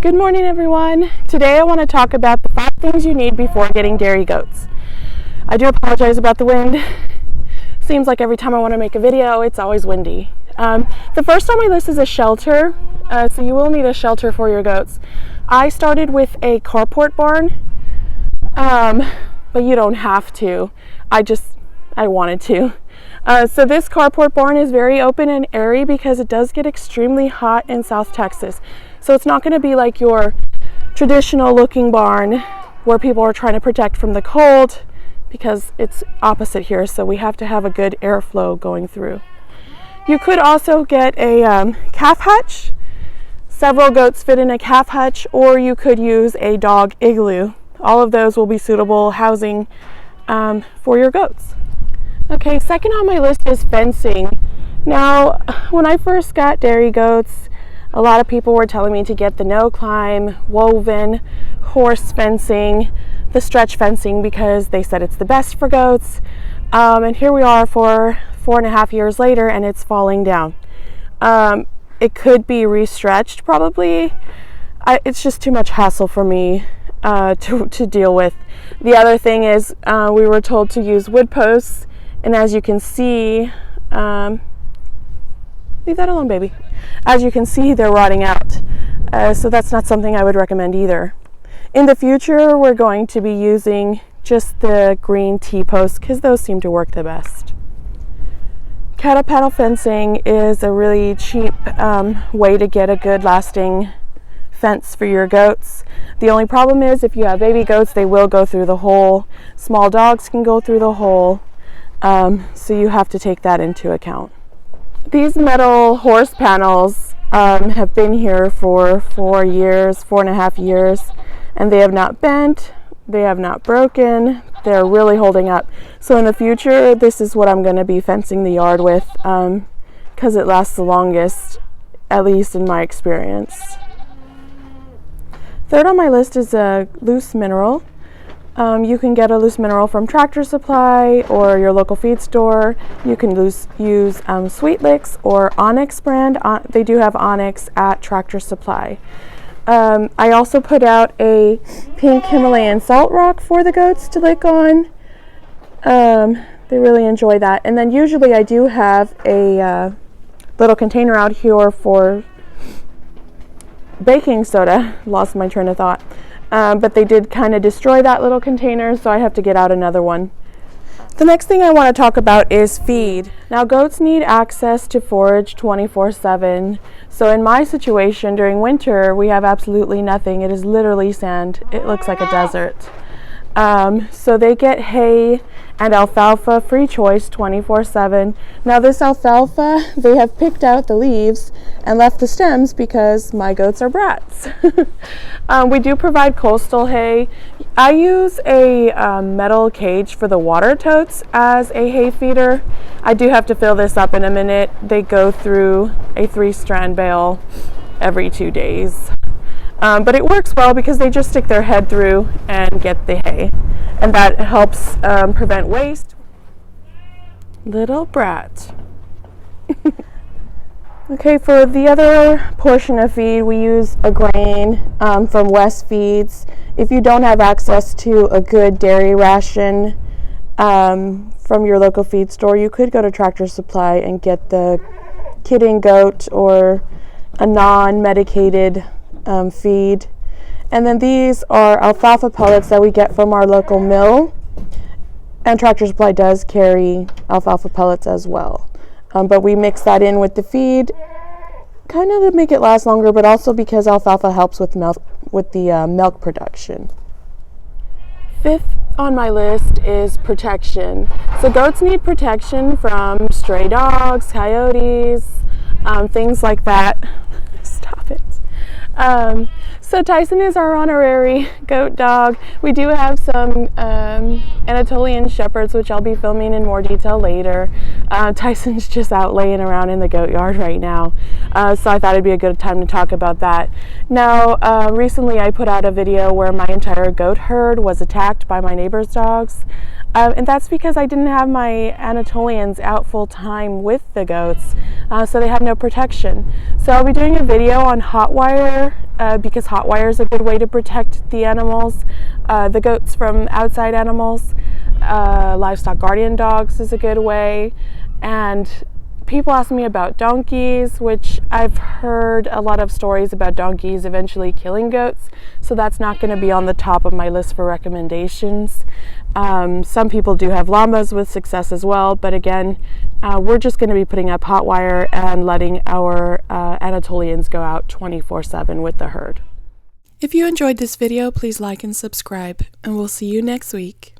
Good morning, everyone. Today I want to talk about the 5 things you need before getting dairy goats. I do apologize about the wind. Seems like every time I want to make a video, it's always windy. The first on my list is a shelter. So you will need a shelter for your goats. I started with a carport barn, but you don't have to. I wanted to. So this carport barn is very open and airy because it does get extremely hot in South Texas. So it's not going to be like your traditional looking barn where people are trying to protect from the cold, because it's opposite here. So we have to have a good airflow going through. You could also get a calf hutch. Several goats fit in a calf hutch, or you could use a dog igloo. All of those will be suitable housing for your goats. Okay, second on my list is fencing. Now, when I first got dairy goats, a lot of people were telling me to get the no-climb, woven, horse fencing, the stretch fencing, because they said it's the best for goats. And here we are 4.5 years later, and it's falling down. It could be restretched probably. It's just too much hassle for me to deal with. The other thing is we were told to use wood posts, and as you can see, leave that alone, baby. As you can see, they're rotting out. So that's not something I would recommend either. In the future, we're going to be using just the green T-posts because those seem to work the best. Cattle paddle fencing is a really cheap way to get a good lasting fence for your goats. The only problem is if you have baby goats, they will go through the hole. Small dogs can go through the hole. So you have to take that into account. These metal horse panels have been here for 4.5 years, and they have not bent, they have not broken, they're really holding up. So in the future, this is what I'm going to be fencing the yard with, because it lasts the longest, at least in my experience. Third on my list is a loose mineral. You can get a loose mineral from Tractor Supply or your local feed store. You can use Sweet Licks or Onyx brand. They do have Onyx at Tractor Supply. I also put out a pink Himalayan salt rock for the goats to lick on. They really enjoy that. And then usually I do have a little container out here for baking soda. Lost my train of thought. But they did kind of destroy that little container, so I have to get out another one. The next thing I want to talk about is feed. Now, goats need access to forage 24/7. So in my situation during winter, we have absolutely nothing. It is literally sand. It looks like a desert. So they get hay and alfalfa, free choice, 24/7. Now this alfalfa, they have picked out the leaves and left the stems because my goats are brats. We do provide coastal hay. I use a metal cage for the water totes as a hay feeder. I do have to fill this up in a minute. They go through a 3-strand bale every 2 days. But it works well because they just stick their head through and get the hay. And that helps prevent waste. Little brat. Okay, for the other portion of feed, we use a grain from West Feeds. If you don't have access to a good dairy ration from your local feed store, you could go to Tractor Supply and get the kidding goat or a non-medicated feed. And then these are alfalfa pellets that we get from our local mill, and Tractor Supply does carry alfalfa pellets as well, but we mix that in with the feed kind of to make it last longer, but also because alfalfa helps with milk production. Fifth on my list is protection. So goats need protection from stray dogs, coyotes, things like that. Stop it. So Tyson is our honorary goat dog. We do have some Anatolian shepherds, which I'll be filming in more detail later. Tyson's just out laying around in the goat yard right now. So I thought it'd be a good time to talk about that. Now, recently I put out a video where my entire goat herd was attacked by my neighbor's dogs. And that's because I didn't have my Anatolians out full time with the goats, so they have no protection. So I'll be doing a video on hot wire because hot wire is a good way to protect the animals, the goats from outside animals. Livestock guardian dogs is a good way. And people ask me about donkeys, which I've heard a lot of stories about donkeys eventually killing goats, so that's not going to be on the top of my list for recommendations. Some people do have llamas with success as well, but again, we're just going to be putting up hot wire and letting our Anatolians go out 24/7 with the herd. If you enjoyed this video, please like and subscribe, and we'll see you next week.